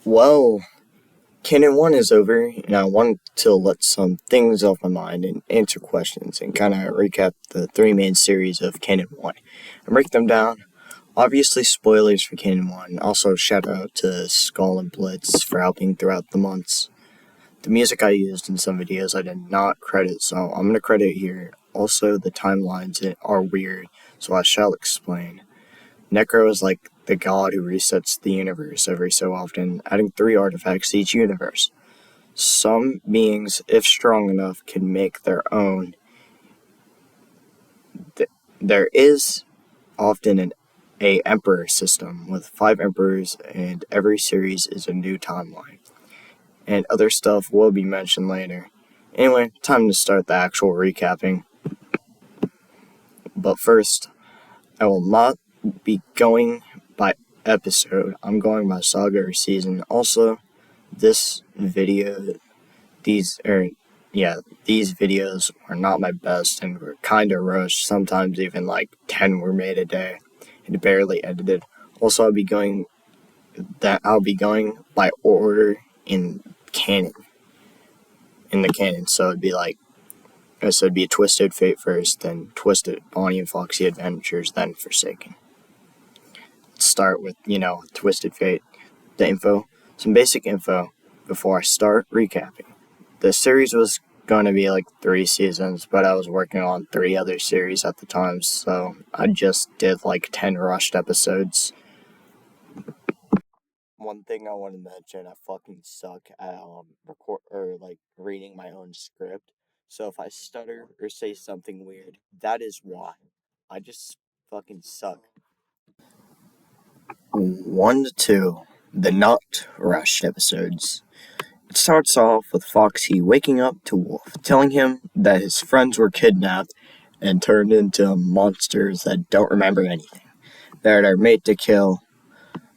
Well, Canon 1 is over, and I wanted to let some things off my mind and answer questions and kind of recap the three main series of Canon 1 and break them down. Obviously, spoilers for Canon 1. Also, shout out to Skull and Blitz for helping throughout the months. The music I used in some videos I did not credit, so I'm going to credit here. Also, the timelines are weird, so I shall explain. Necro is like the god who resets the universe every so often, adding 3 artifacts to each universe. Some beings, if strong enough, can make their own. There is often a emperor system with 5 emperors, and every series is a new timeline. And other stuff will be mentioned later. Anyway, time to start the actual recapping. But first, I will not be going by episode. I'm going by saga or season. Also, these videos are not my best and were kind of rushed. Sometimes even like 10 were made a day and barely edited. Also, I'll be going by order in the canon. So it'd be a Twisted Fate first, then Twisted Bonnie and Foxy Adventures, then Forsaken. Let's start with, Twisted Fate. Some basic info before I start recapping. The series was going to be like 3 seasons, but I was working on 3 other series at the time, so I just did like 10 rushed episodes. One thing I want to mention, I fucking suck at reading my own script. So if I stutter or say something weird, that is why. I just fucking suck. 1 to 2, the not rushed episodes. It starts off with Foxy waking up to Wolf, telling him that his friends were kidnapped and turned into monsters that don't remember anything. They're made to kill.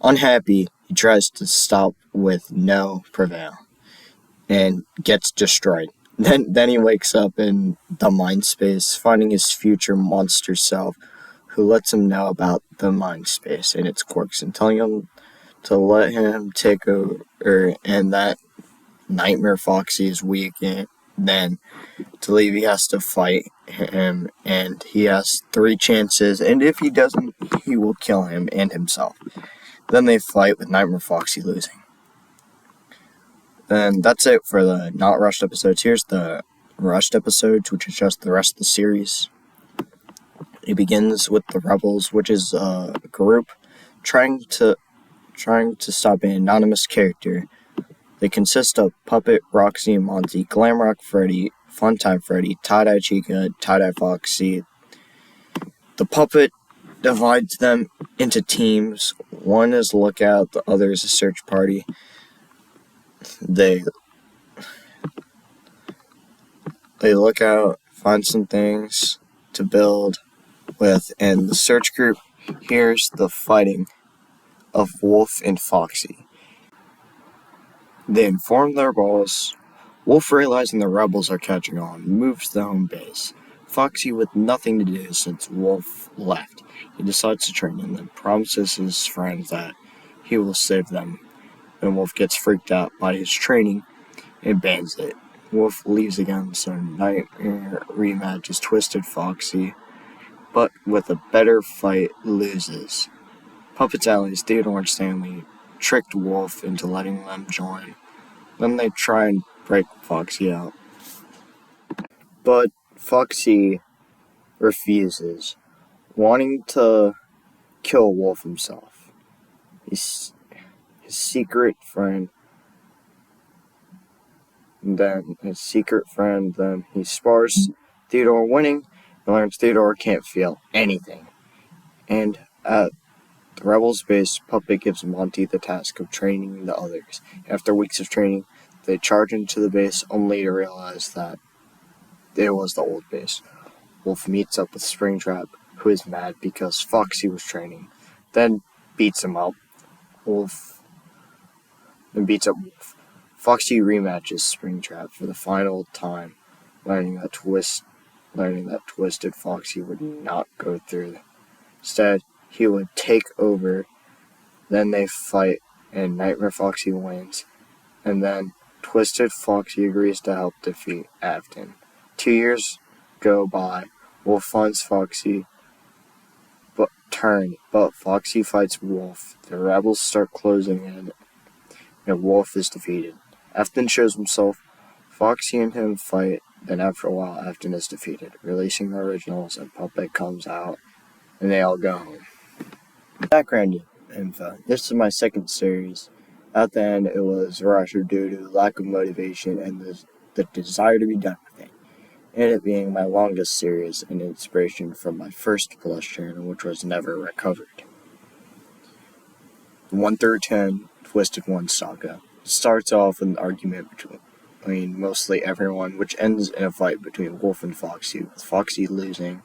Unhappy, he tries to stop with no prevail and gets destroyed. Then he wakes up in the mind space, finding his future monster self, who lets him know about the mind space and its quirks and telling him to let him take over, and that Nightmare Foxy is weak, and then to leave he has to fight him, and he has 3 chances, and if he doesn't, he will kill him and himself. Then they fight with Nightmare Foxy losing. And that's it for the not rushed episodes. Here's the rushed episodes, which is just the rest of the series. It begins with the Rebels, which is a group trying to stop an anonymous character. They consist of Puppet, Roxy, Monty, Glamrock Freddy, Funtime Freddy, Tie-Dye Chica, Tie-Dye Foxy. The Puppet divides them into teams. One is Lookout, the other is a search party. They look out, find some things to build with, and the search group hears the fighting of Wolf and Foxy. They inform their boss. Wolf, realizing the rebels are catching on, moves to the home base. Foxy, with nothing to do since Wolf left, he decides to train and then promises his friends that he will save them. Then Wolf gets freaked out by his training and bans it. Wolf leaves again, so Nightmare rematches Twisted Foxy, but with a better fight, loses. Puppet's allies, Theodore and Stanley, tricked Wolf into letting them join. Then they try and break Foxy out. But Foxy refuses, wanting to kill Wolf himself. His secret friend, then he spars Theodore, winning, and learns Theodore can't feel anything. And at the Rebels base, Puppet gives Monty the task of training the others. After weeks of training, they charge into the base only to realize that it was the old base. Wolf meets up with Springtrap, who is mad because Foxy was training, then beats him up. Wolf. Foxy rematches Springtrap for the final time, learning that Twisted Foxy would not go through. Instead, he would take over. Then they fight and Nightmare Foxy wins. And then Twisted Foxy agrees to help defeat Afton. 2 years go by. Wolf finds Foxy, but Foxy fights Wolf. The rebels start closing in, and Wolf is defeated. Afton shows himself. Foxy and him fight. Then after a while, Afton is defeated, releasing the originals, and Puppet comes out, and they all go home. Background info. This is my second series. At the end, it was rushed due to lack of motivation and the desire to be done with it, and it being my longest series and inspiration from my first Plus channel, which was never recovered. 1 through 10, Twisted One Saga. It starts off with an argument between mostly everyone, which ends in a fight between Wolf and Foxy, with Foxy losing.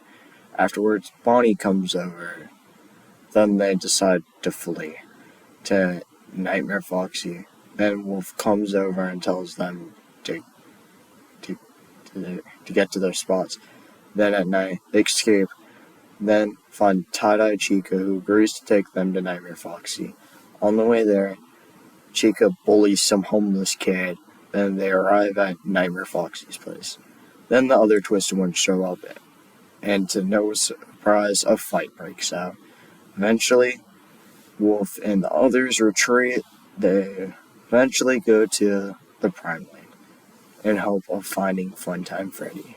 Afterwards, Bonnie comes over. Then they decide to flee to Nightmare Foxy. Then Wolf comes over and tells them to get to their spots. Then at night, they escape. Then find Tie-Dye Chica, who agrees to take them to Nightmare Foxy. On the way there, Chica bullies some homeless kid. Then they arrive at Nightmare Foxy's place. Then the other Twisted Ones show up, and to no surprise, a fight breaks out. Eventually, Wolf and the others retreat. They eventually go to the Prime Lane in hope of finding Funtime Freddy.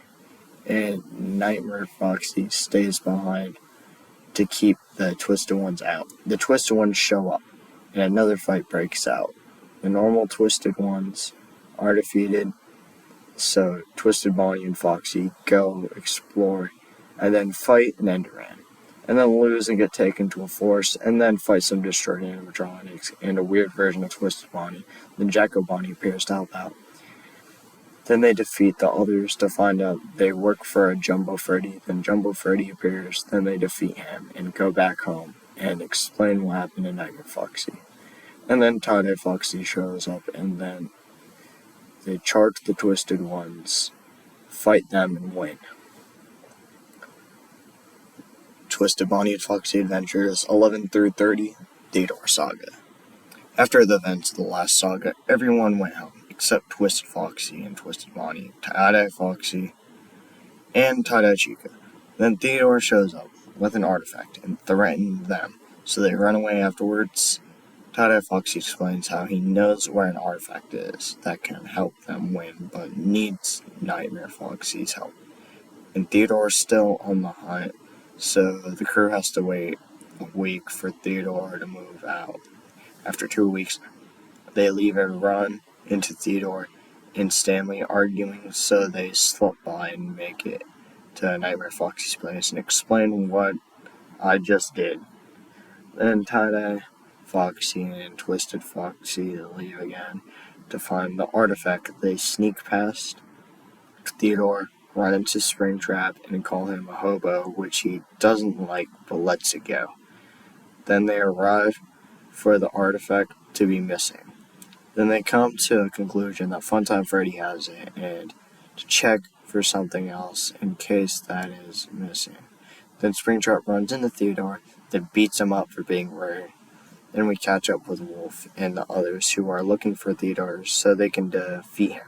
And Nightmare Foxy stays behind to keep the Twisted Ones out. The Twisted Ones show up, and another fight breaks out. The normal Twisted Ones are defeated, so Twisted Bonnie and Foxy go explore, and then fight an Enderman, and then lose and get taken to a forest, and then fight some destroyed animatronics and a weird version of Twisted Bonnie. Then Jacko Bonnie appears to help out. Then they defeat the others to find out they work for a Jumbo Freddy. Then Jumbo Freddy appears. Then they defeat him and go back home and explain what happened to Nightmare Foxy. And then Tie-Dye Foxy shows up, and then they charge the Twisted Ones, fight them, and win. Twisted Bonnie and Foxy Adventures 11 through 30, Theodore Saga. After the events of the last saga, everyone went home except Twisted Foxy and Twisted Bonnie, Tie-Dye Foxy, and Tie-Dye Chica. Then Theodore shows up with an artifact and threatens them, so they run away afterwards. Tie-Dye Foxy explains how he knows where an artifact is that can help them win, but needs Nightmare Foxy's help. And Theodore's still on the hunt, so the crew has to wait a week for Theodore to move out. After 2 weeks, they leave and run into Theodore and Stanley arguing, so they slip by and make it to Nightmare Foxy's place and explain what I just did. Then Tie-Dye Foxy and Twisted Foxy leave again to find the artifact. They sneak past Theodore, run into Springtrap, and call him a hobo, which he doesn't like but lets it go. Then they arrive for the artifact to be missing. Then they come to a conclusion that Funtime Freddy has it, and to check for something else in case that is missing. Then Springtrap runs into Theodore, then beats him up for being rude. Then we catch up with Wolf and the others who are looking for Theodore so they can defeat him.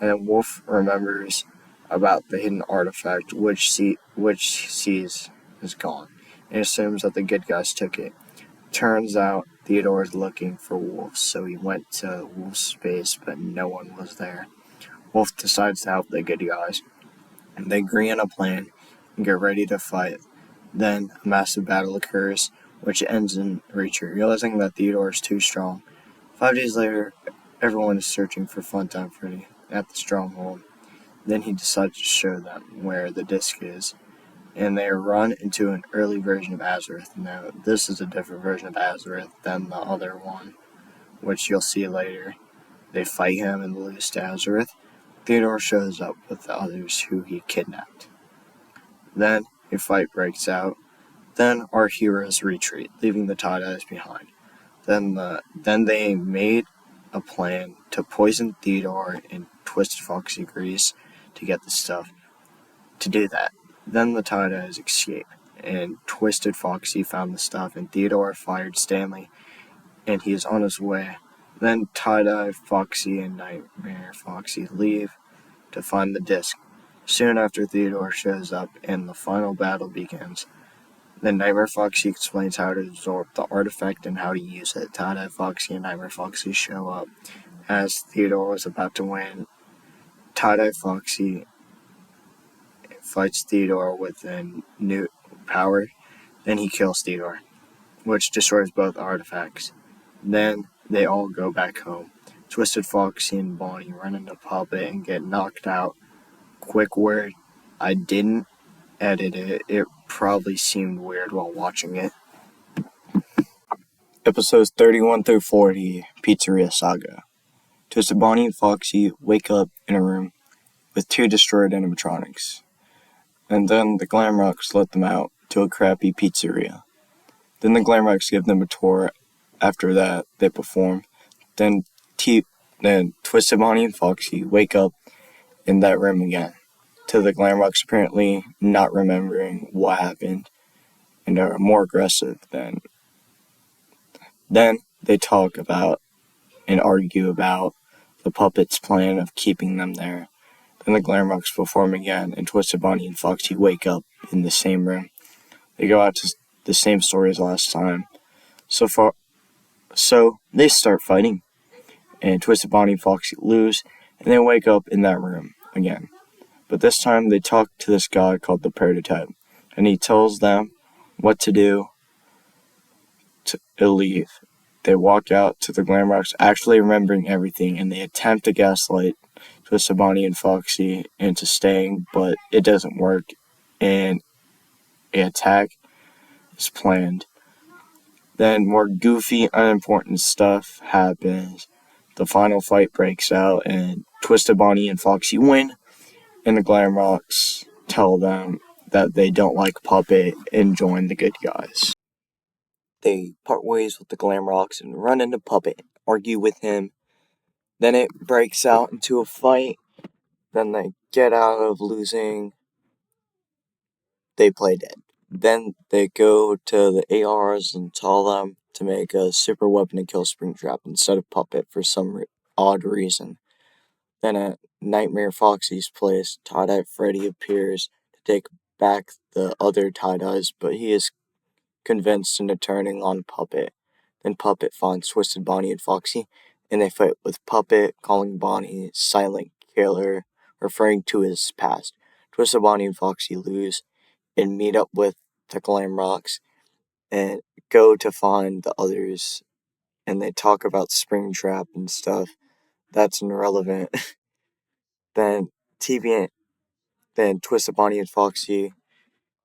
And then Wolf remembers about the hidden artifact, which sees is gone, and assumes that the good guys took it. Turns out Theodore is looking for Wolf, so he went to Wolf's space, but no one was there. Wolf decides to help the good guys, and they agree on a plan and get ready to fight. Then a massive battle occurs, which ends in retreat, realizing that Theodore is too strong. 5 days later, everyone is searching for Funtime Freddy at the stronghold. Then he decides to show them where the disc is, and they run into an early version of Azareth. Now, this is a different version of Azareth than the other one, which you'll see later. They fight him and lose to Azareth. Theodore shows up with the others who he kidnapped. Then a fight breaks out. Then our heroes retreat, leaving the Tie-Dyes behind. Then they made a plan to poison Theodore, and Twisted Foxy agrees to get the stuff to do that. Then the Tie-Dyes escape, and Twisted Foxy found the stuff, and Theodore fired Stanley and he is on his way. Then Tie-Dye, Foxy, and Nightmare Foxy leave to find the disc. Soon after, Theodore shows up and the final battle begins. Then Nightmare Foxy explains how to absorb the artifact and how to use it. Tie-Dye, Foxy, and Nightmare Foxy show up. As Theodore was about to win, Tie-Dye Foxy fights Theodore with a new power. Then he kills Theodore, which destroys both artifacts. Then they all go back home. Twisted Foxy and Bonnie run into Puppet and get knocked out. Quick word, I didn't edit it. It probably seemed weird while watching it. Episodes 31 through 40, Pizzeria Saga. Twisted Bonnie and Foxy wake up in a room with two destroyed animatronics. And then the Glamrocks let them out to a crappy pizzeria. Then the Glamrocks give them a tour. After that, they perform. Then Twisted Bonnie and Foxy wake up in that room again, to the Glamrocks apparently not remembering what happened and are more aggressive than. Then they talk about and argue about the puppet's plan of keeping them there. Then the Glamrocks perform again, and Twisted Bonnie and Foxy wake up in the same room. They go out to the same story as last time. So they start fighting, and Twisted Bonnie and Foxy lose, and they wake up in that room again. But this time they talk to this guy called the Prototype, and he tells them what to do to leave. They walk out to the Glamrocks actually remembering everything, and they attempt to gaslight Twisted Bonnie and Foxy into staying, but it doesn't work, and an attack is planned. Then more goofy, unimportant stuff happens. The final fight breaks out, and Twisted Bonnie and Foxy win, and the Glamrocks tell them that they don't like Puppet and join the good guys. They part ways with the Glamrocks and run into Puppet, argue with him. Then it breaks out into a fight. Then they get out of losing. They play dead. Then they go to the ARs and tell them to make a super weapon to kill Springtrap instead of Puppet for some odd reason. Then at Nightmare Foxy's place, Tie-Dye Freddy appears to take back the other Tie-Dyes, but he is convinced into turning on Puppet. Then Puppet finds Twisted Bonnie and Foxy, and they fight with Puppet, calling Bonnie Silent Killer, referring to his past. Twisted Bonnie and Foxy lose and meet up with the Glamrocks and go to find the others, and they talk about Springtrap and stuff. That's irrelevant. Then then Twisted Bonnie and Foxy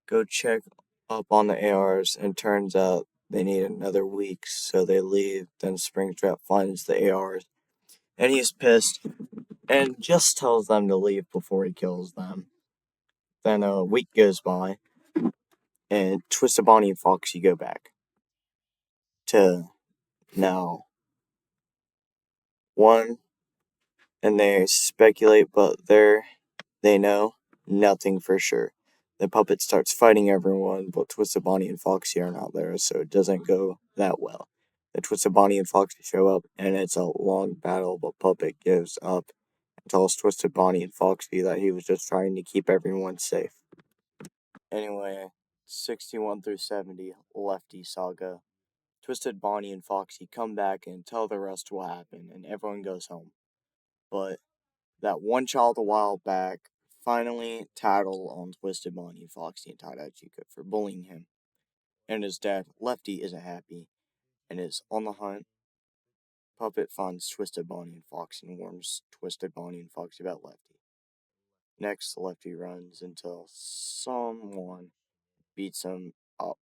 go check up on the ARs, and turns out they need another week, so they leave. Then Springtrap finds the ARs, and he's pissed, and just tells them to leave before he kills them. Then a week goes by, and Twisted Bonnie and Foxy go back to now one, and they speculate, but they know nothing for sure. The puppet starts fighting everyone, but Twisted Bonnie and Foxy are not there, so it doesn't go that well. The Twisted Bonnie and Foxy show up, and it's a long battle, but Puppet gives up and tells Twisted Bonnie and Foxy that he was just trying to keep everyone safe. Anyway, 61 through 70, Lefty Saga. Twisted Bonnie and Foxy come back and tell the rest what happened, and everyone goes home. But that one child a while back finally tattled on Twisted Bonnie and Foxy and Tie-Dye Chica for bullying him. And his dad, Lefty, isn't happy and is on the hunt. Puppet finds Twisted Bonnie and Foxy and warns Twisted Bonnie and Foxy about Lefty. Next, Lefty runs until someone beats him up.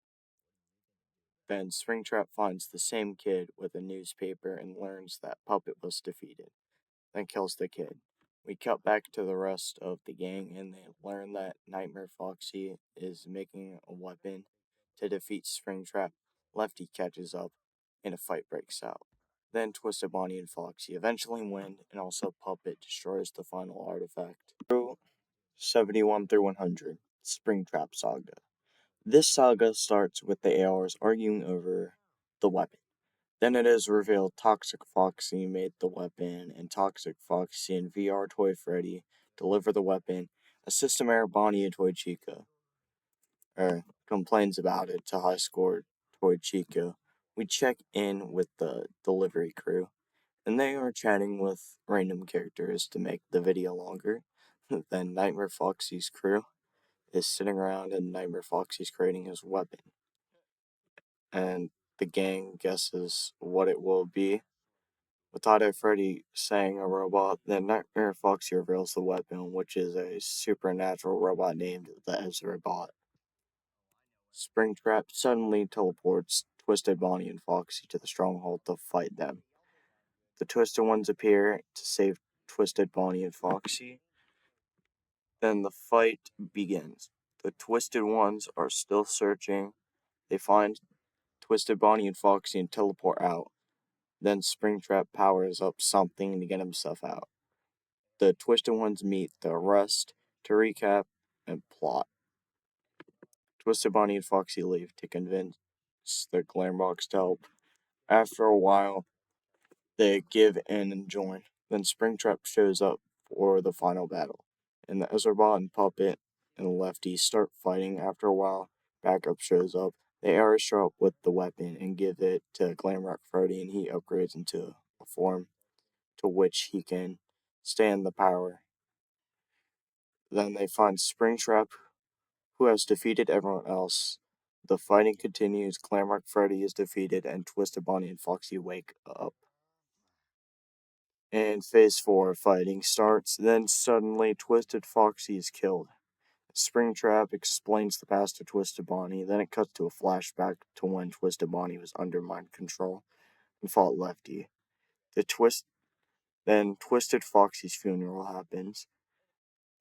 Then Springtrap finds the same kid with a newspaper and learns that Puppet was defeated, then kills the kid. We cut back to the rest of the gang, and they learn that Nightmare Foxy is making a weapon to defeat Springtrap. Lefty catches up, and a fight breaks out. Then Twisted Bonnie and Foxy eventually win, and also Puppet destroys the final artifact. 71 through 100, Springtrap Saga. This saga starts with the ARs arguing over the weapon. Then it is revealed Toxic Foxy made the weapon, and Toxic Foxy and VR Toy Freddy deliver the weapon. A System Error Bonnie and Toy Chica complains about it to High Score Toy Chica. We check in with the delivery crew, and they are chatting with random characters to make the video longer. Then Nightmare Foxy's crew is sitting around, and Nightmare Foxy's creating his weapon, and the gang guesses what it will be. Without it, Freddy saying a robot, then Nightmare Foxy reveals the weapon, which is a supernatural robot named the Ezra Bot. Springtrap suddenly teleports Twisted Bonnie and Foxy to the stronghold to fight them. The Twisted Ones appear to save Twisted Bonnie and Foxy. Then the fight begins. The Twisted Ones are still searching. They find Twisted Bonnie and Foxy and teleport out. Then Springtrap powers up something to get himself out. The Twisted Ones meet the rest to recap and plot. Twisted Bonnie and Foxy leave to convince the Glambox to help. After a while, they give in and join. Then Springtrap shows up for the final battle, and the Ezra and Puppet and Lefty start fighting. After a while, backup shows up. They arrow show up with the weapon and give it to Glamrock Freddy, and he upgrades into a form to which he can stand the power. Then they find Springtrap, who has defeated everyone else. The fighting continues. Glamrock Freddy is defeated, and Twisted Bonnie and Foxy wake up. And Phase 4 fighting starts. Then suddenly, Twisted Foxy is killed. Springtrap explains the past to Twisted Bonnie. Then it cuts to a flashback to when Twisted Bonnie was under mind control and fought Lefty. Then Twisted Foxy's funeral happens.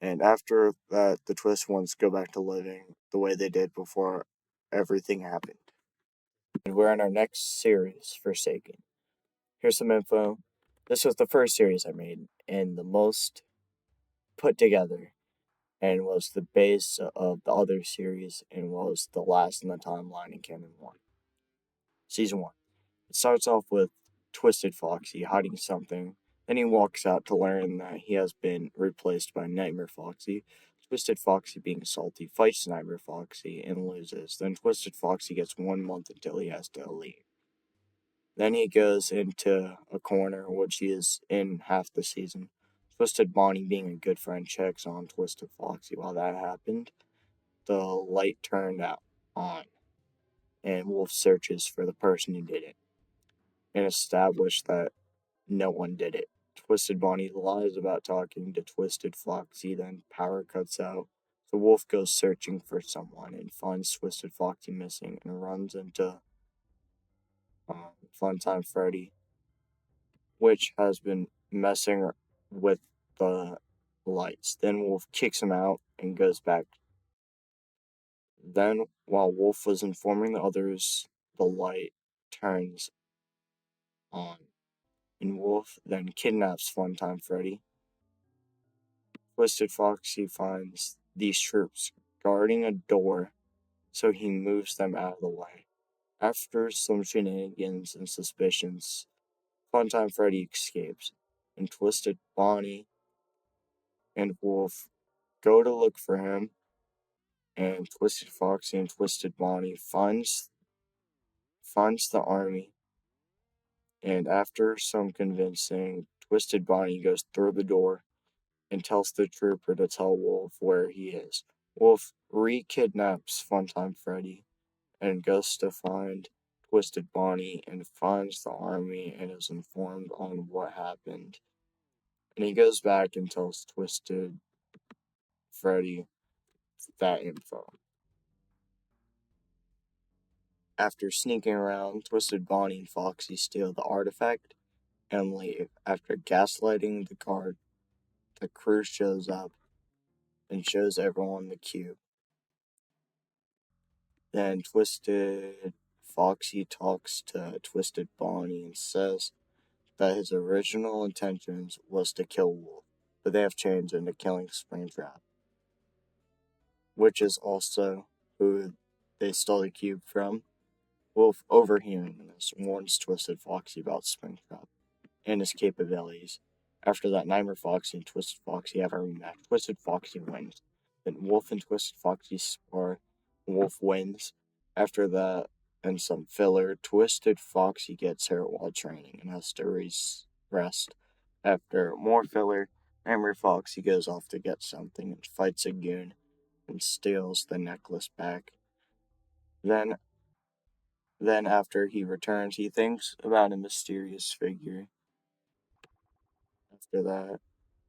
And after that, the Twist Ones go back to living the way they did before everything happened. And we're in our next series, Forsaken. Here's some info. This was the first series I made, and the most put together, and was the base of the other series, and was the last in the timeline in Canon 1. Season 1. It starts off with Twisted Foxy hiding something. Then he walks out to learn that he has been replaced by Nightmare Foxy. Twisted Foxy, being salty, fights Nightmare Foxy and loses. Then Twisted Foxy gets 1 month until he has to leave. Then he goes into a corner, which he is in half the season. Twisted Bonnie, being a good friend, checks on Twisted Foxy. While that happened, the light turned out on, and Wolf searches for the person who did it, and established that no one did it. Twisted Bonnie lies about talking to Twisted Foxy, then power cuts out. So Wolf goes searching for someone and finds Twisted Foxy missing and runs into Funtime Freddy, which has been messing with the lights. Then Wolf kicks him out and goes back. Then, while Wolf was informing the others, the light turns on, and Wolf then kidnaps Funtime Freddy. Twisted Foxy finds these troops guarding a door, so he moves them out of the way. After some shenanigans and suspicions, Funtime Freddy escapes, and Twisted Bonnie and Wolf go to look for him, and Twisted Foxy and Twisted Bonnie finds the army, and after some convincing, Twisted Bonnie goes through the door and tells the trooper to tell Wolf where he is. Wolf re-kidnaps Funtime Freddy and goes to find Twisted Bonnie and finds the army and is informed on what happened. And he goes back and tells Twisted Freddy that info. After sneaking around, Twisted Bonnie and Foxy steal the artifact and leave. After gaslighting the guard, the crew shows up and shows everyone the cube. Then Twisted Foxy talks to Twisted Bonnie and says that his original intentions was to kill Wolf, but they have changed into killing Springtrap, which is also who they stole the cube from. Wolf, overhearing this, warns Twisted Foxy about Springtrap and his capabilities. After that, Nightmare Foxy and Twisted Foxy have a rematch. Twisted Foxy wins. Then Wolf and Twisted Foxy spar. Wolf wins. After that, and some filler, Twisted Foxy gets hurt while training and has to rest. After more filler, Nightmare Foxy goes off to get something and fights a goon and steals the necklace back. Then, then after he returns, he thinks about a mysterious figure. After that,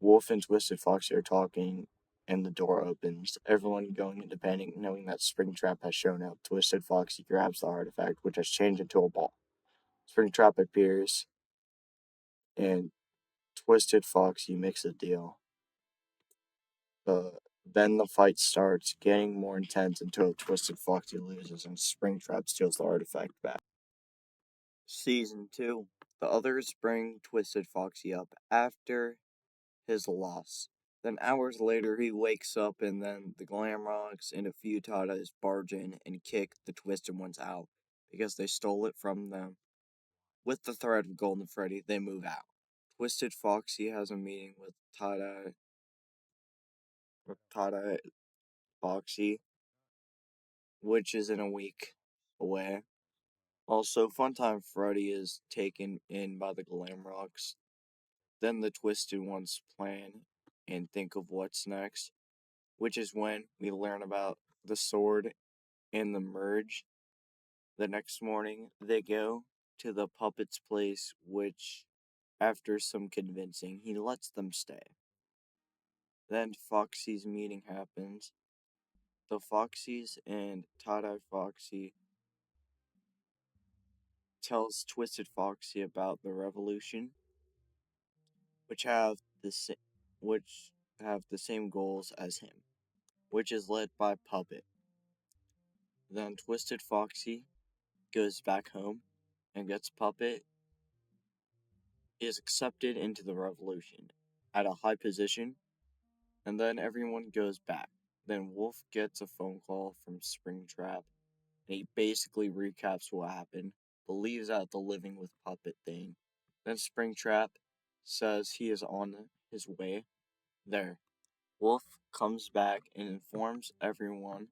Wolf and Twisted Foxy are talking, and the door opens. Everyone going into panic, knowing that Springtrap has shown up. Twisted Foxy grabs the artifact, which has changed into a ball. Springtrap appears, and Twisted Foxy makes a deal. Then the fight starts, getting more intense until Twisted Foxy loses and Springtrap steals the artifact back. Season 2. The others bring Twisted Foxy up after his loss. Then hours later, he wakes up, and then the Glamrocks and a few Tatas barge in and kick the Twisted Ones out because they stole it from them. With the threat of Golden Freddy, they move out. Twisted Foxy has a meeting with Tada Foxy, which is in a week away. Also, Funtime Freddy is taken in by the Glamrocks. Then the Twisted Ones plan and think of what's next, which is when we learn about the sword and the merge. The next morning, they go to the puppet's place, which, after some convincing, he lets them stay. Then Foxy's meeting happens. The Foxies and Tie-Dye Foxy tells Twisted Foxy about the revolution, which have the which have the same goals as him, which is led by Puppet. Then Twisted Foxy goes back home and gets Puppet is accepted into the revolution at a high position, and then everyone goes back. Then Wolf gets a phone call from Springtrap, and he basically recaps what happened, but leaves out the living with Puppet thing. Then Springtrap says he is on his way there. Wolf comes back and informs everyone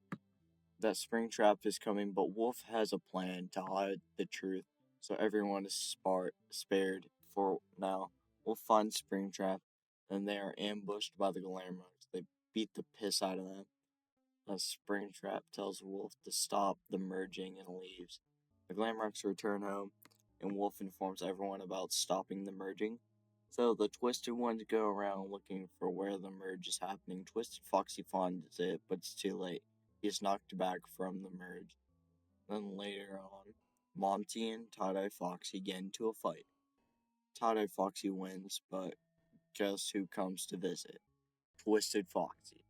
that Springtrap is coming, but Wolf has a plan to hide the truth, so everyone is spared for now. Wolf finds Springtrap, and they are ambushed by the Glamrocks. They beat the piss out of them. Springtrap tells Wolf to stop the merging and leaves. The Glamrocks return home, and Wolf informs everyone about stopping the merging. So the Twisted Ones go around looking for where the merge is happening. Twisted Foxy finds it, but it's too late. He's knocked back from the merge. Then later on, Monty and Tie-Dye Foxy get into a fight. Tie-Dye Foxy wins, but guess who comes to visit? Twisted Foxy.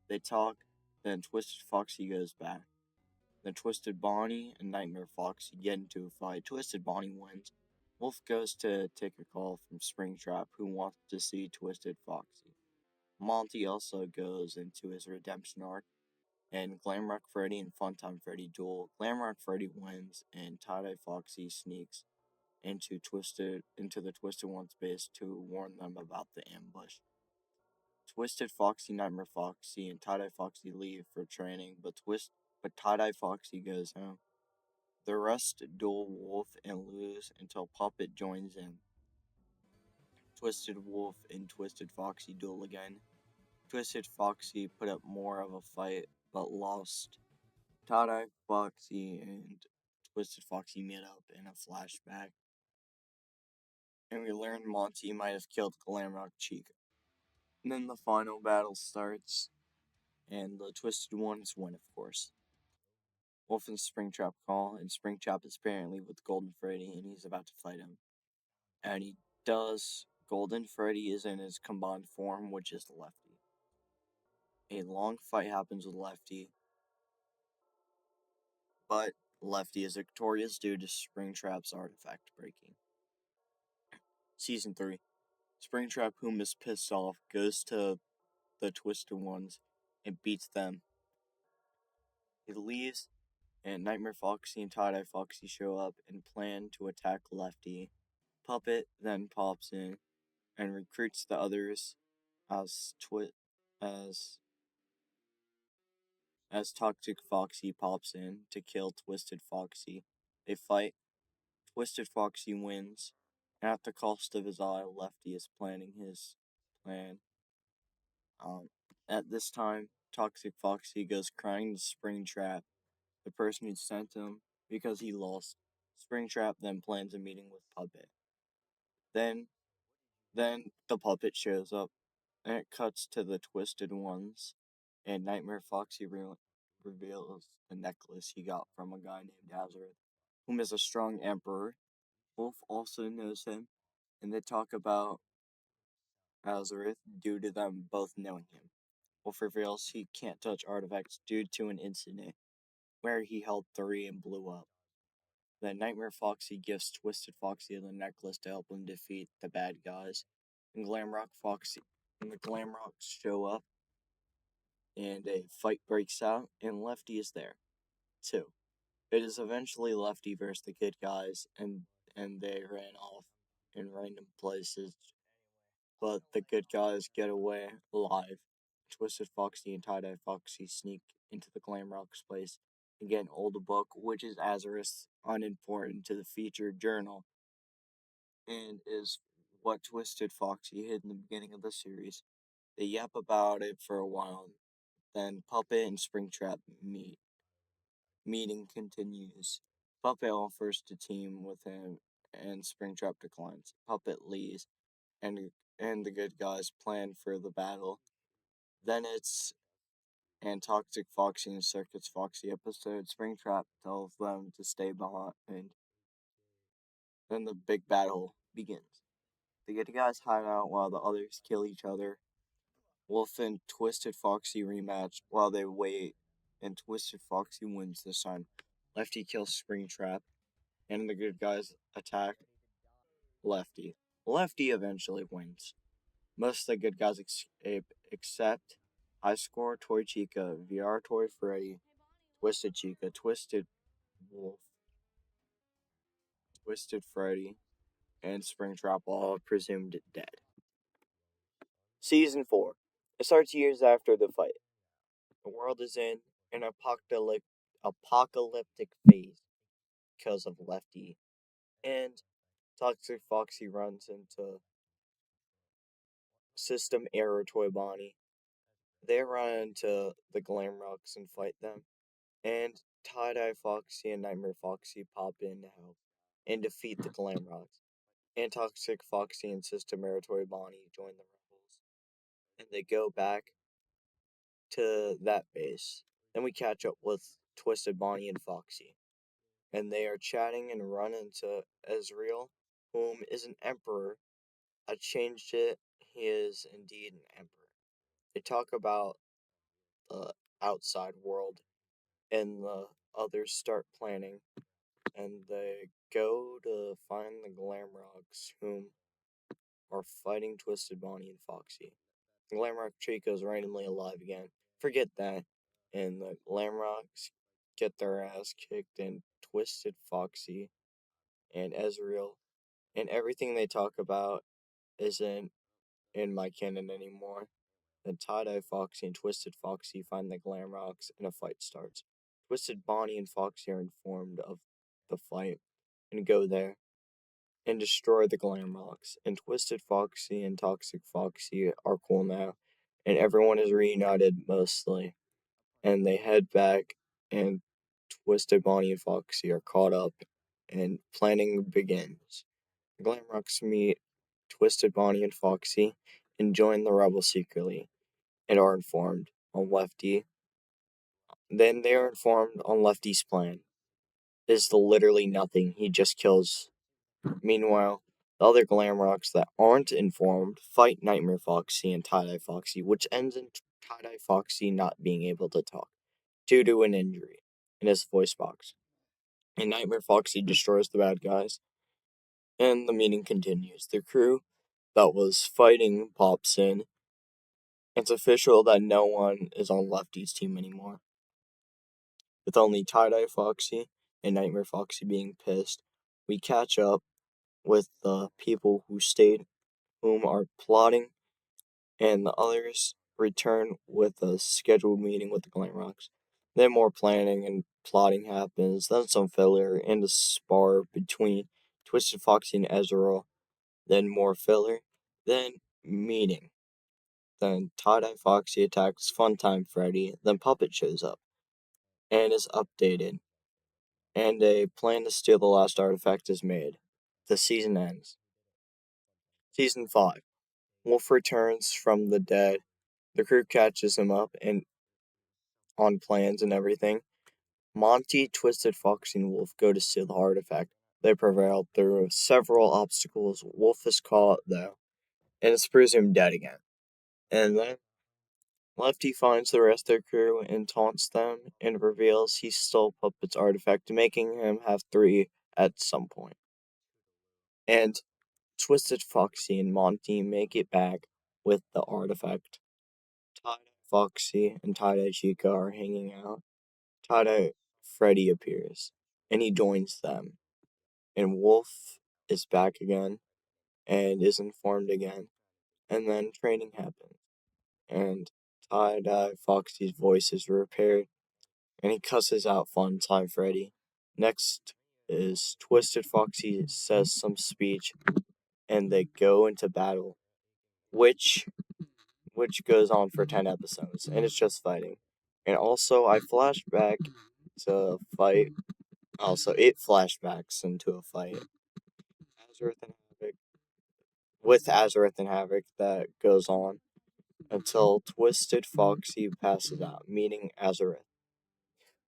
They talk, then Twisted Foxy goes back. Then Twisted Bonnie and Nightmare Foxy get into a fight. Twisted Bonnie wins. Wolf goes to take a call from Springtrap, who wants to see Twisted Foxy. Monty also goes into his redemption arc, and Glamrock Freddy and Funtime Freddy duel. Glamrock Freddy wins, and Tie-Dye Foxy sneaks into the Twisted One's base to warn them about the ambush. Twisted Foxy, Nightmare Foxy, and Tie-Dye Foxy leave for training, but Tie-Dye Foxy goes home. The rest duel Wolf and lose until Puppet joins in. Twisted Wolf and Twisted Foxy duel again. Twisted Foxy put up more of a fight, but lost. Tie-Dye Foxy and Twisted Foxy meet up in a flashback, and we learn Monty might have killed Glamrock Chica. And then the final battle starts, and the Twisted Ones win, of course. Wolf and Springtrap call, and Springtrap is apparently with Golden Freddy, and he's about to fight him. And he does. Golden Freddy is in his combined form, which is Lefty. A long fight happens with Lefty, but Lefty is victorious due to Springtrap's artifact breaking. Season 3. Springtrap, whom is pissed off, goes to the Twisted Ones and beats them. He leaves, and Nightmare Foxy and Tie-Dye Foxy show up and plan to attack Lefty. Puppet then pops in and recruits the others as as as Toxic Foxy pops in to kill Twisted Foxy. They fight. Twisted Foxy wins, and at the cost of his eye, Lefty is planning his plan. At this time, Toxic Foxy goes crying to Springtrap, the person who sent him, because he lost. Springtrap then plans a meeting with Puppet. Then, then the Puppet shows up, and it cuts to the Twisted Ones, and Nightmare Foxy reveals the necklace he got from a guy named Azareth, whom is a strong emperor. Wolf also knows him, and they talk about Azareth due to them both knowing him. Wolf reveals he can't touch artifacts due to an incident where he held 3 and blew up. Then Nightmare Foxy gives Twisted Foxy the necklace to help him defeat the bad guys. And the Glamrocks show up, and a fight breaks out, and Lefty is there, too. It is eventually Lefty versus the good guys, and they ran off in random places, but the good guys get away alive. Twisted Foxy and Tie-Dye Foxy sneak into the Glamrock's place and get an old book, which is Azareth's unimportant to the featured journal, and is what Twisted Foxy hid in the beginning of the series. They yap about it for a while, then Puppet and Springtrap meet. Meeting continues. Puppet offers to team with him, and Springtrap declines. Puppet leaves, and the good guys plan for the battle. Then it's an Toxic Foxy and Circus Foxy episode. Springtrap tells them to stay behind, and then the big battle begins. The good guys hide out while the others kill each other. Wolf and Twisted Foxy rematch while they wait, and Twisted Foxy wins this time. Lefty kills Springtrap, and the good guys attack Lefty. Lefty eventually wins. Most of the good guys escape except High Score, Toy Chica, VR Toy Freddy, Twisted Chica, Twisted Wolf, Twisted Freddy, and Springtrap, all presumed dead. Season 4. It starts years after the fight. The world is in an apocalyptic phase because of Lefty, and Toxic Foxy runs into System Error Toy Bonnie. They run into the Glamrocks and fight them, and Tie-Dye Foxy and Nightmare Foxy pop in to help and defeat the Glamrocks. And Toxic Foxy and System Error Toy Bonnie join the rebels, and they go back to that base. Then we catch up with Twisted Bonnie and Foxy, and they are chatting and run into Ezreal, whom is an emperor. I changed it. He is indeed an emperor. They talk about the outside world, and the others start planning, and they go to find the Glamrocks, whom are fighting Twisted Bonnie and Foxy. The Glamrock Chica is randomly alive again. Forget that. And the Glamrocks get their ass kicked, and Twisted Foxy and Ezreal, and everything they talk about isn't in my canon anymore. Then Tie-Dye Foxy and Twisted Foxy find the Glamrocks, and a fight starts. Twisted Bonnie and Foxy are informed of the fight and go there and destroy the Glamrocks. And Twisted Foxy and Toxic Foxy are cool now, and everyone is reunited mostly. And they head back, and Twisted Bonnie and Foxy are caught up, and planning begins. The Glamrocks meet Twisted Bonnie and Foxy and join the rebels secretly, and are informed on Lefty. Then they are informed on Lefty's plan. It's literally nothing. He just kills. Meanwhile, the other Glamrocks that aren't informed fight Nightmare Foxy and Tie-Dye Foxy, which ends in Tie-Dye Foxy not being able to talk due to an injury in his voice box. And Nightmare Foxy destroys the bad guys, and the meeting continues. The crew that was fighting pops in. It's official that no one is on Lefty's team anymore. with only Tie-Dye Foxy and Nightmare Foxy being pissed. We catch up with the people who stayed, whom are plotting, and the others return with a scheduled meeting with the Glamrocks. Then more planning and plotting happens, then some filler and a spar between Twisted Foxy and Ezreal, then more filler, then meeting. Then Tie-Dye Foxy attacks Funtime Freddy, then Puppet shows up and is updated, and a plan to steal the last artifact is made. The season ends. Season 5. Wolf returns from the dead. The crew catches him up and on plans and everything. Monty, Twisted Foxy, and Wolf go to steal the artifact. They prevail through several obstacles. Wolf is caught, though, and is presumed dead again. And then Lefty finds the rest of their crew and taunts them and reveals he stole Puppet's artifact, making him have 3 at some point. And Twisted Foxy and Monty make it back with the artifact. Tie-Dye Foxy and Tie-Dye Chica are hanging out. Tie-Dye Freddy appears, and he joins them. And Wolf is back again, and is informed again. And then training happens, and Tie-Dye Foxy's voice is repaired, and he cusses out Funtime Freddy. Next is Twisted Foxy says some speech, and they go into battle, which goes on for 10 episodes, and it's just fighting. And also, I flash back to a fight. Also, it flashbacks into a fight. Azareth and Havoc. With Azareth and Havoc that goes on until Twisted Foxy passes out, meaning Azareth.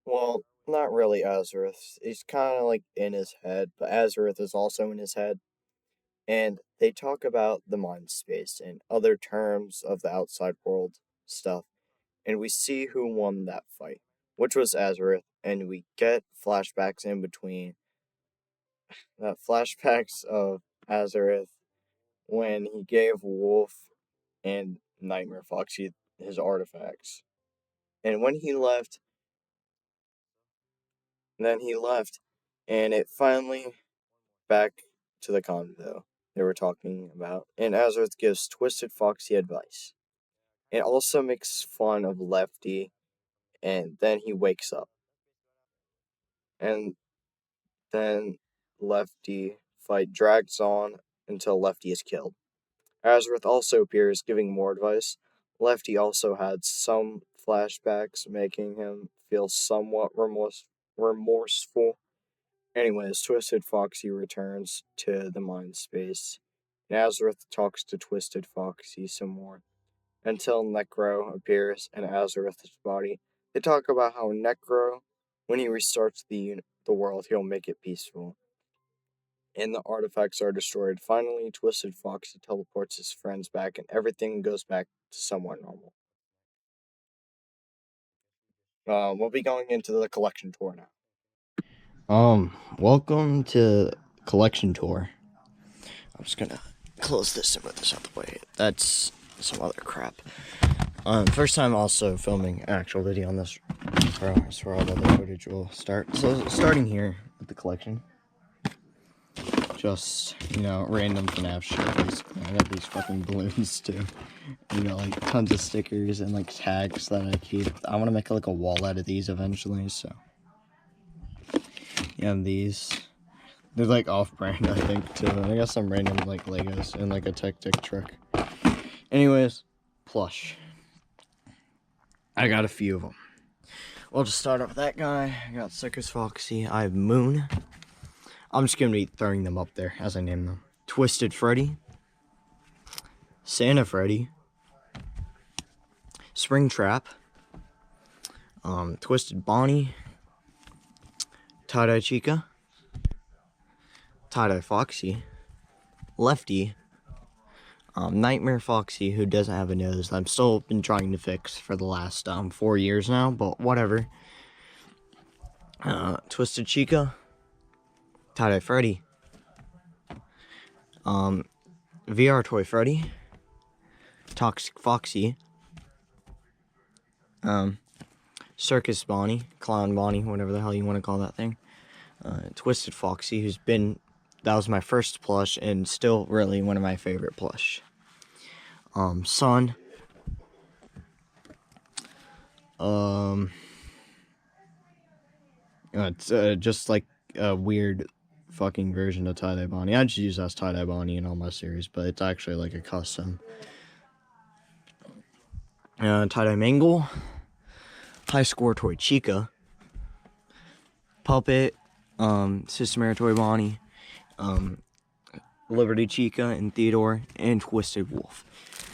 Well, not really Azareth. He's kind of like in his head, but Azareth is also in his head. And they talk about the mind space and other terms of the outside world stuff. And we see who won that fight, which was Azareth. And we get flashbacks in between. Flashbacks of Azareth when he gave Wolf and Nightmare Foxy his artifacts. And when he left, and it finally back to the convo they were talking about. And Azareth gives Twisted Foxy advice. It also makes fun of Lefty, and then he wakes up. And then Lefty fight drags on until Lefty is killed. Azareth also appears, giving more advice. Lefty also had some flashbacks, making him feel somewhat remorseful. Anyways, Twisted Foxy returns to the mind space. Azareth talks to Twisted Foxy some more, until Necro appears in Azareth's body. They talk about how Necro, when he restarts the world, he'll make it peaceful. And the artifacts are destroyed. Finally, Twisted Foxy teleports his friends back, and everything goes back to somewhat normal. We'll be going into the collection tour now. Welcome to collection tour. I'm just gonna close this and move this out the way. That's some other crap. First time also filming an actual video on this. That's where all the other footage will start. So starting here with the collection. Just, random FNAF shit, basically. I got these fucking balloons, too. Like, tons of stickers and, like, tags that I keep. I want to make, like, a wall out of these eventually, so. You have these. They're, like, off-brand, I think, too. And I got some random, like, Legos and, like, a Tech-Tick truck. Anyways, plush. I got a few of them. We'll just start off with that guy. I got Circus Foxy. I have Moon. I'm just going to be throwing them up there as I name them. Twisted Freddy. Santa Freddy. Springtrap. Twisted Bonnie. Tie-Dye Chica. Tie-Dye Foxy. Lefty. Nightmare Foxy, who doesn't have a nose. I'm still been trying to fix for the last 4 years now, but whatever. Twisted Chica. Tie-Dye Freddy. VR Toy Freddy. Toxic Foxy. Circus Bonnie, Clown Bonnie, whatever the hell you want to call that thing. Twisted Foxy, that was my first plush and still really one of my favorite plush. Sun. It's just like a weird fucking version of tie-dye Bonnie. I just use that as tie-dye Bonnie in all my series, but it's actually like a custom. Tie-dye Mangle. High Score Toy Chica. Puppet. Systemair Toy Bonnie. Liberty Chica and Theodore. And Twisted Wolf.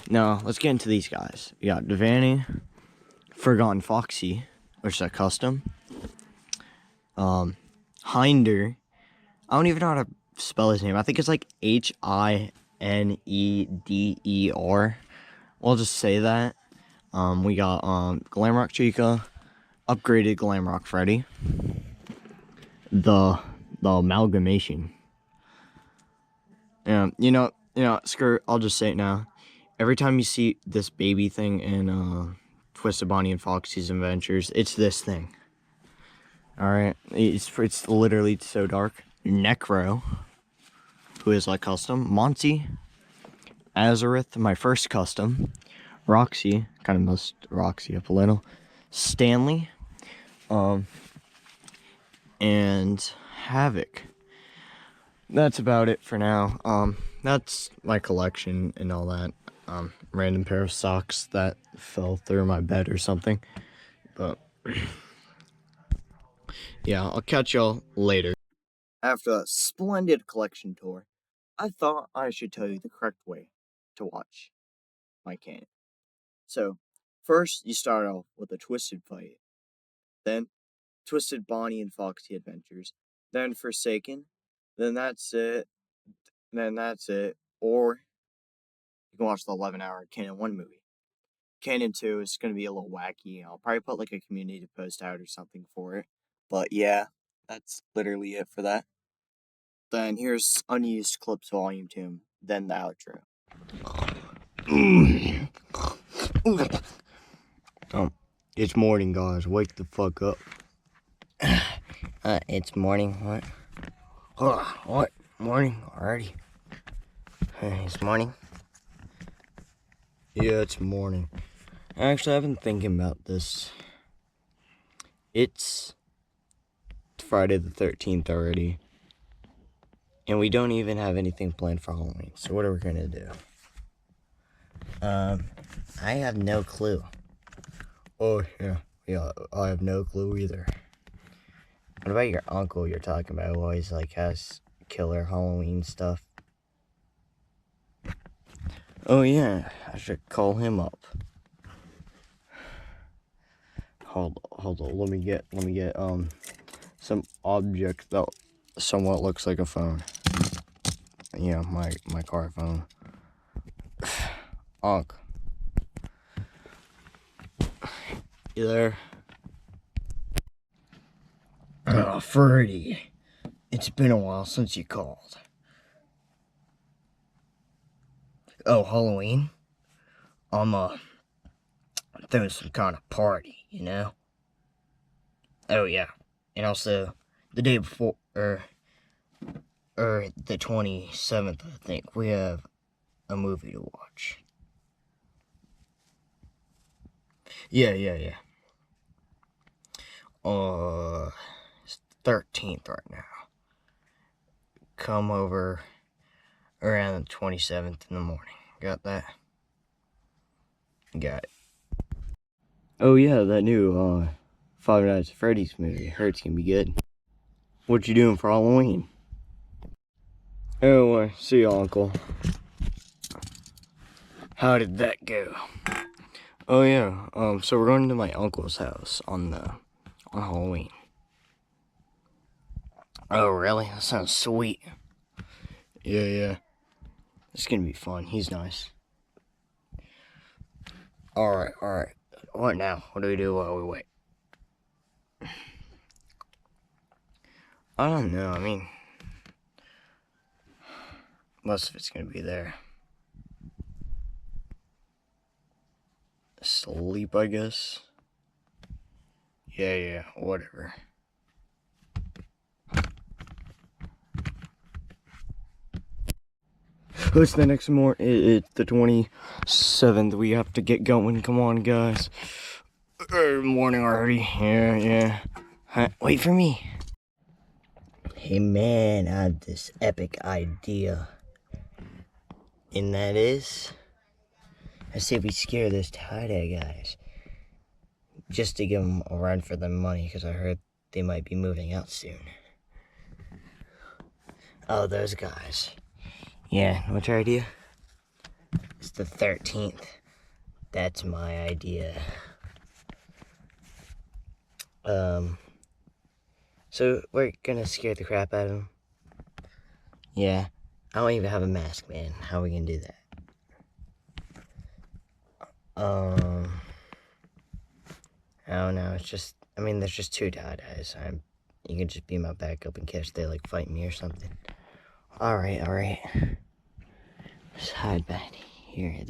Now, let's get into these guys. We got Devaney. Forgotten Foxy, which is a custom. Hinder. I don't even know how to spell his name. I think it's like Hineder. We'll just say that. We got Glamrock Chica, upgraded Glamrock Freddy, the amalgamation. Skirt. I'll just say it now. Every time you see this baby thing in Twisted Bonnie and Foxy's Adventures, it's this thing. All right, it's literally so dark. Necro, who is like custom. Monty, Azareth, my first custom. Roxy, kind of messed Roxy up a little. Stanley, and Havoc. That's about it for now. That's my collection and all that. Random pair of socks that fell through my bed or something. But yeah, I'll catch y'all later. After a splendid collection tour, I thought I should tell you the correct way to watch my canon. So, first you start off with a Twisted fight, then Twisted Bonnie and Foxy Adventures, then Forsaken, then that's it, or you can watch the 11-hour Canon 1 movie. Canon 2 is going to be a little wacky. I'll probably put like a community post out or something for it. But yeah, that's literally it for that. Then here's Unused Clips Volume 2, then the outro. It's morning, guys. Wake the fuck up. It's morning. What? What? Morning already? It's morning? Yeah, it's morning. Actually, I've been thinking about this. It's Friday the 13th already. And we don't even have anything planned for Halloween. So what are we gonna do? I have no clue. Oh, yeah, I have no clue either. What about your uncle you're talking about who always, like, has killer Halloween stuff? Oh, yeah, I should call him up. Hold on, let me get, some object that somewhat looks like a phone. Yeah, my car phone. Unc. You there? Oh, Freddy. It's been a while since you called. Oh, Halloween? I'm throwing some kind of party, you know? Oh, yeah. And also, the day before, or the 27th, I think, we have a movie to watch. Yeah. It's 13th right now. Come over around the 27th in the morning. Got that? Got it. Oh, yeah, that new, Five Nights at Freddy's movie. Heard it's gonna be good. What you doing for Halloween? Oh, see you, Uncle. How did that go? Oh, yeah, so we're going to my uncle's house on Halloween. Oh, really? That sounds sweet. Yeah. It's gonna be fun. He's nice. Alright. What now? What do we do while we wait? I don't know, I mean, most of it's gonna be there. Sleep, I guess. Yeah, whatever. It's the next morning. It's the 27th. We have to get going. Come on, guys. Morning already. Yeah. Huh? Wait for me. Hey, man, I have this epic idea. And that is, I say we scare those tie-dye guys. Just to give them a run for their money, because I heard they might be moving out soon. Oh, those guys. Yeah, what's your idea? It's the 13th. That's my idea. So we're gonna scare the crap out of them. Yeah, I don't even have a mask, man. How are we gonna do that? I don't know. It's just, I mean, there's just two tie-dyes. You can just be my backup in case they like fight me or something. All right. Just hide back here.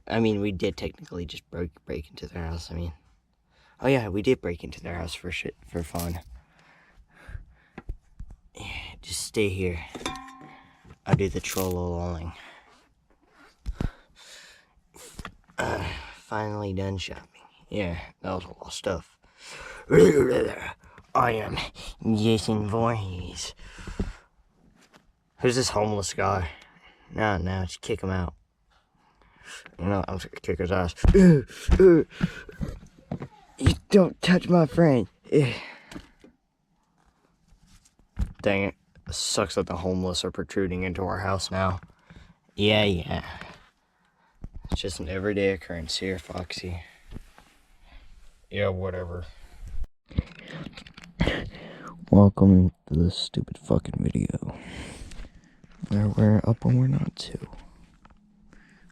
We did technically just break into their house. Oh yeah, we did break into their house for fun. Yeah, just stay here. I'll do the trolling. Finally done shopping. Yeah, that was a lot of stuff. I am Jason Voorhees. Who's this homeless guy? No, just kick him out. I'm just gonna kick his ass. You don't touch my friend. Dang it. Sucks that the homeless are protruding into our house now. Yeah. It's just an everyday occurrence here, Foxy. Yeah, whatever. Welcome to this stupid fucking video. Where we're up and we're not too.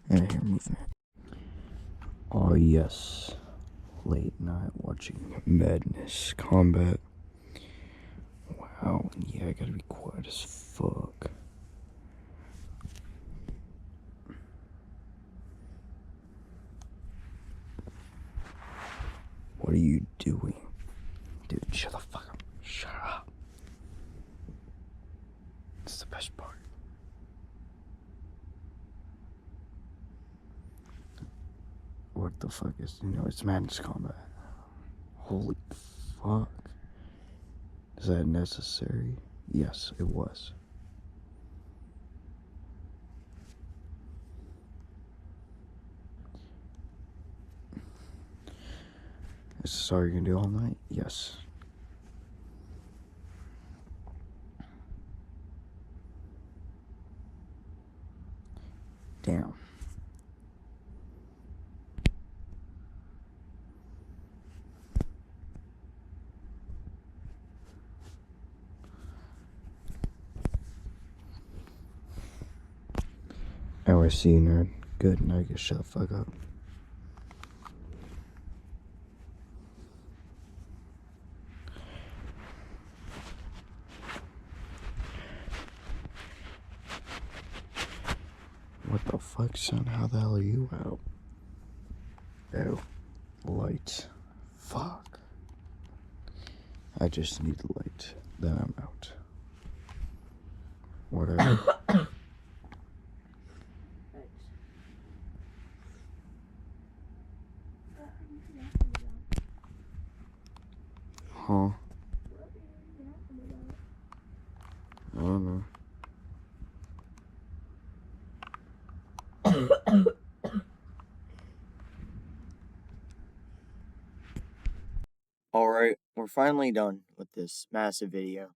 And here, movement. Oh yes. Late night watching Madness Combat. Wow, yeah, I gotta be quiet as fuck. What are you doing? Dude, shut the fuck up. Shut up. This is the best part. What the fuck is, it's Madness Combat. Holy fuck. Is that necessary? Yes, it was. Is this all you're gonna do all night? Yes. Damn. Oh, I see you, nerd. Good, now you can shut the fuck up. What the fuck, son? How the hell are you out? Oh, light. Fuck. I just need light. Then I'm out. Whatever. Huh? I don't know. Alright, we're finally done with this massive video.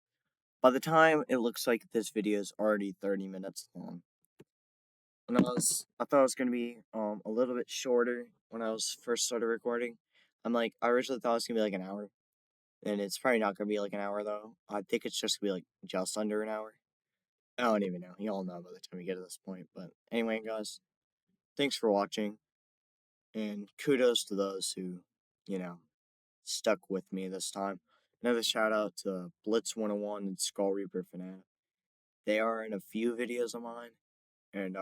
By the time it looks like this video is already 30 minutes long. I thought it was gonna be a little bit shorter when I was first started recording. I originally thought it was gonna be like an hour. And it's probably not gonna be like an hour though. I think it's just gonna be like just under an hour. I don't even know. You all know by the time we get to this point. But anyway, guys, thanks for watching. And kudos to those who, you know, stuck with me this time. Another shout out to Blitz 101 and Skull Reaper Fanatic. They are in a few videos of mine and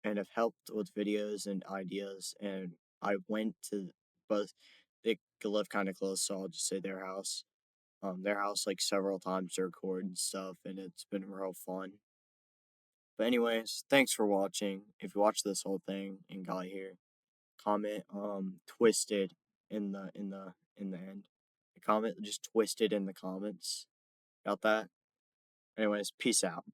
have helped with videos and ideas, and I went to both they live kind of close, so I'll just say their house. Their house like several times to record and stuff, and it's been real fun. But anyways, thanks for watching. If you watched this whole thing and got here, comment twisted in the end. Comment just twisted in the comments. Got that? Anyways, peace out.